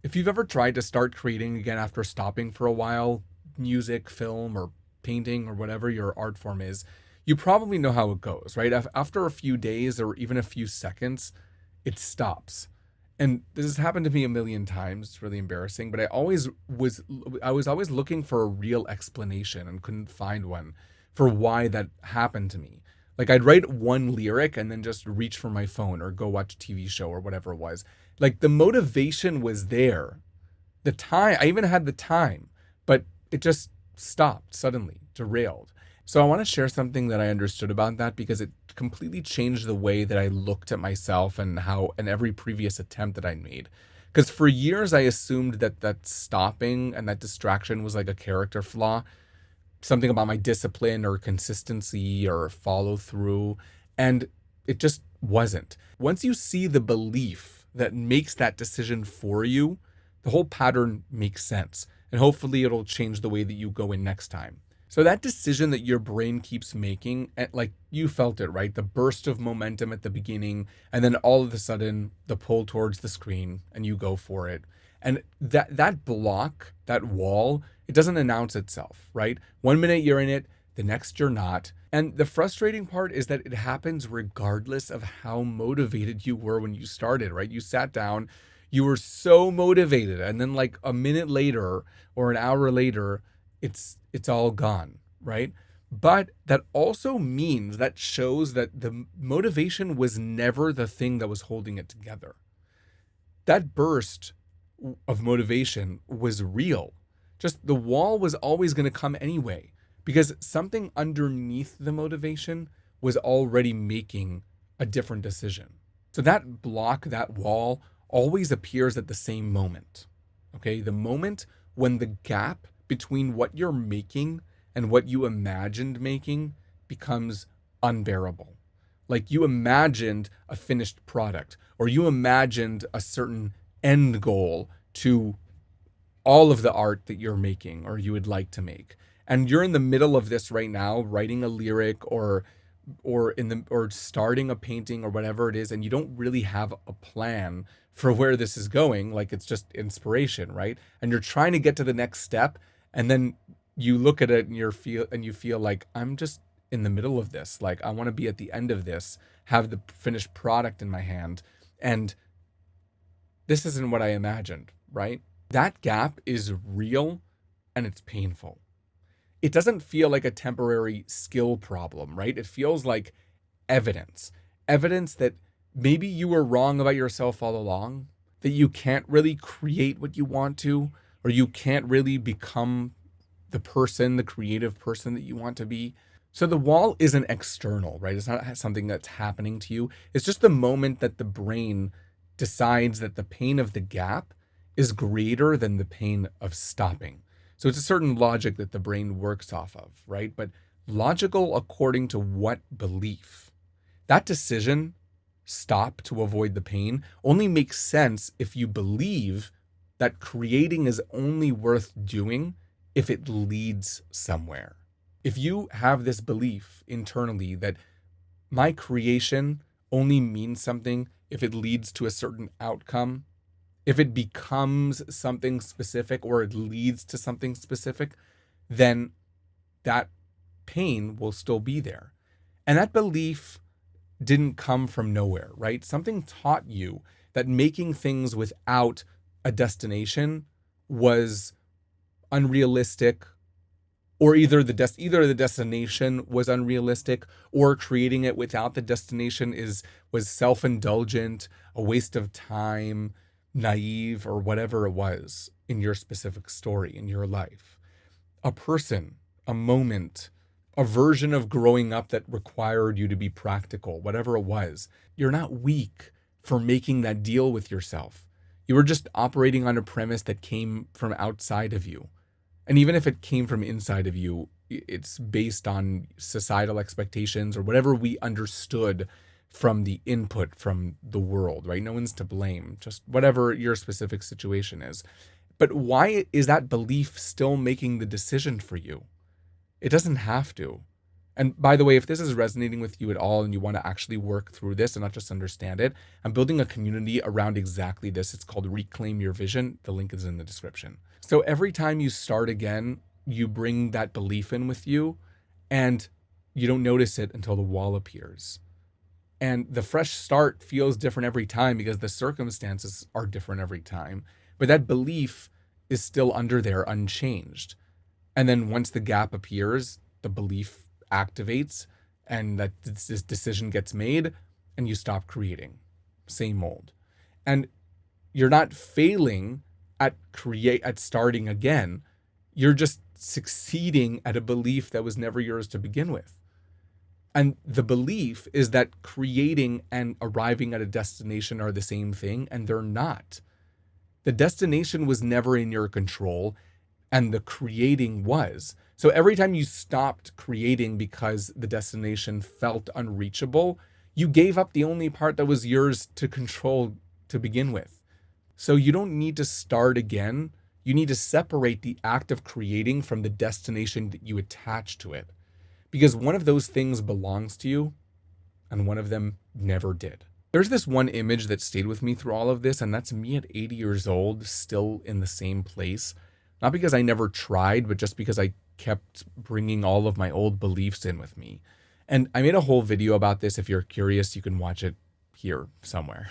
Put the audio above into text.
If you've ever tried to start creating again after stopping for a while, music, film, or painting, or whatever your art form is, you probably know how it goes, right? After a few days or even a few seconds, it stops. And this has happened to me a million times. It's really embarrassing, but I was always looking for a real explanation and couldn't find one for why that happened to me. Like I'd write one lyric and then just reach for my phone or go watch a TV show or whatever it was. Like the motivation was there. The time, I even had the time, but it just stopped suddenly, derailed. So I want to share something that I understood about that because it completely changed the way that I looked at myself and how and every previous attempt that I made. Because for years I assumed that that stopping and that distraction was like a character flaw, something about my discipline or consistency or follow through. And it just wasn't. Once you see the belief that makes that decision for you, the whole pattern makes sense. And hopefully it'll change the way that you go in next time. So that decision that your brain keeps making, like you felt it, right? The burst of momentum at the beginning, and then all of a sudden the pull towards the screen and you go for it. And that block, that wall, it doesn't announce itself, right? One minute you're in it, the next you're not. And the frustrating part is that it happens regardless of how motivated you were when you started, right? You sat down, you were so motivated, and then like a minute later or an hour later, it's all gone, right? But that also means that shows that the motivation was never the thing that was holding it together. That burst of motivation was real. Just the wall was always going to come anyway because something underneath the motivation was already making a different decision. So that block, that wall always appears at the same moment. Okay. The moment when the gap between what you're making and what you imagined making becomes unbearable. Like you imagined a finished product or you imagined a certain end goal to all of the art that you're making or you would like to make. And you're in the middle of this right now, writing a lyric or starting a painting or whatever it is, and you don't really have a plan for where this is going. Like it's just inspiration, right? And you're trying to get to the next step, and then you look at it and you feel like I'm just in the middle of this. Like I want to be at the end of this, have the finished product in my hand, and this isn't what I imagined, right? That gap is real and it's painful. It doesn't feel like a temporary skill problem, right? It feels like evidence, evidence that maybe you were wrong about yourself all along, that you can't really create what you want to, or you can't really become the person, the creative person that you want to be. So the wall isn't external, right? It's not something that's happening to you. It's just the moment that the brain decides that the pain of the gap is greater than the pain of stopping. So it's a certain logic that the brain works off of, right? But logical according to what belief? That decision, stop to avoid the pain, only makes sense if you believe that creating is only worth doing if it leads somewhere. If you have this belief internally that my creation only means something if it leads to a certain outcome, if it becomes something specific or it leads to something specific, then that pain will still be there. And that belief didn't come from nowhere, right? Something taught you that making things without a destination was unrealistic, or either the destination was unrealistic, or creating it without the destination is was self-indulgent, a waste of time, naive, or whatever it was in your specific story in your life. A person, a moment, a version of growing up that required you to be practical, whatever it was. You're not weak for making that deal with yourself. You were just operating on a premise that came from outside of you. And even if it came from inside of you, it's based on societal expectations or whatever we understood from the input from the world, right? No one's to blame, just whatever your specific situation is. But why is that belief still making the decision for you? It doesn't have to. And by the way, if this is resonating with you at all and you want to actually work through this and not just understand it, I'm building a community around exactly this. It's called Reclaim Your Vision. The link is in the description. So every time you start again, you bring that belief in with you and you don't notice it until the wall appears. And the fresh start feels different every time because the circumstances are different every time. But that belief is still under there unchanged. And then once the gap appears, the belief activates and that this decision gets made and you stop creating. Same mold. And you're not failing at starting again. You're just succeeding at a belief that was never yours to begin with. And the belief is that creating and arriving at a destination are the same thing, and they're not. The destination was never in your control, and the creating was. So every time you stopped creating because the destination felt unreachable, you gave up the only part that was yours to control to begin with. So you don't need to start again. You need to separate the act of creating from the destination that you attach to it. Because one of those things belongs to you and one of them never did. There's this one image that stayed with me through all of this, and that's me at 80 years old, still in the same place. Not because I never tried, but just because I kept bringing all of my old beliefs in with me. And I made a whole video about this. If you're curious, you can watch it here somewhere.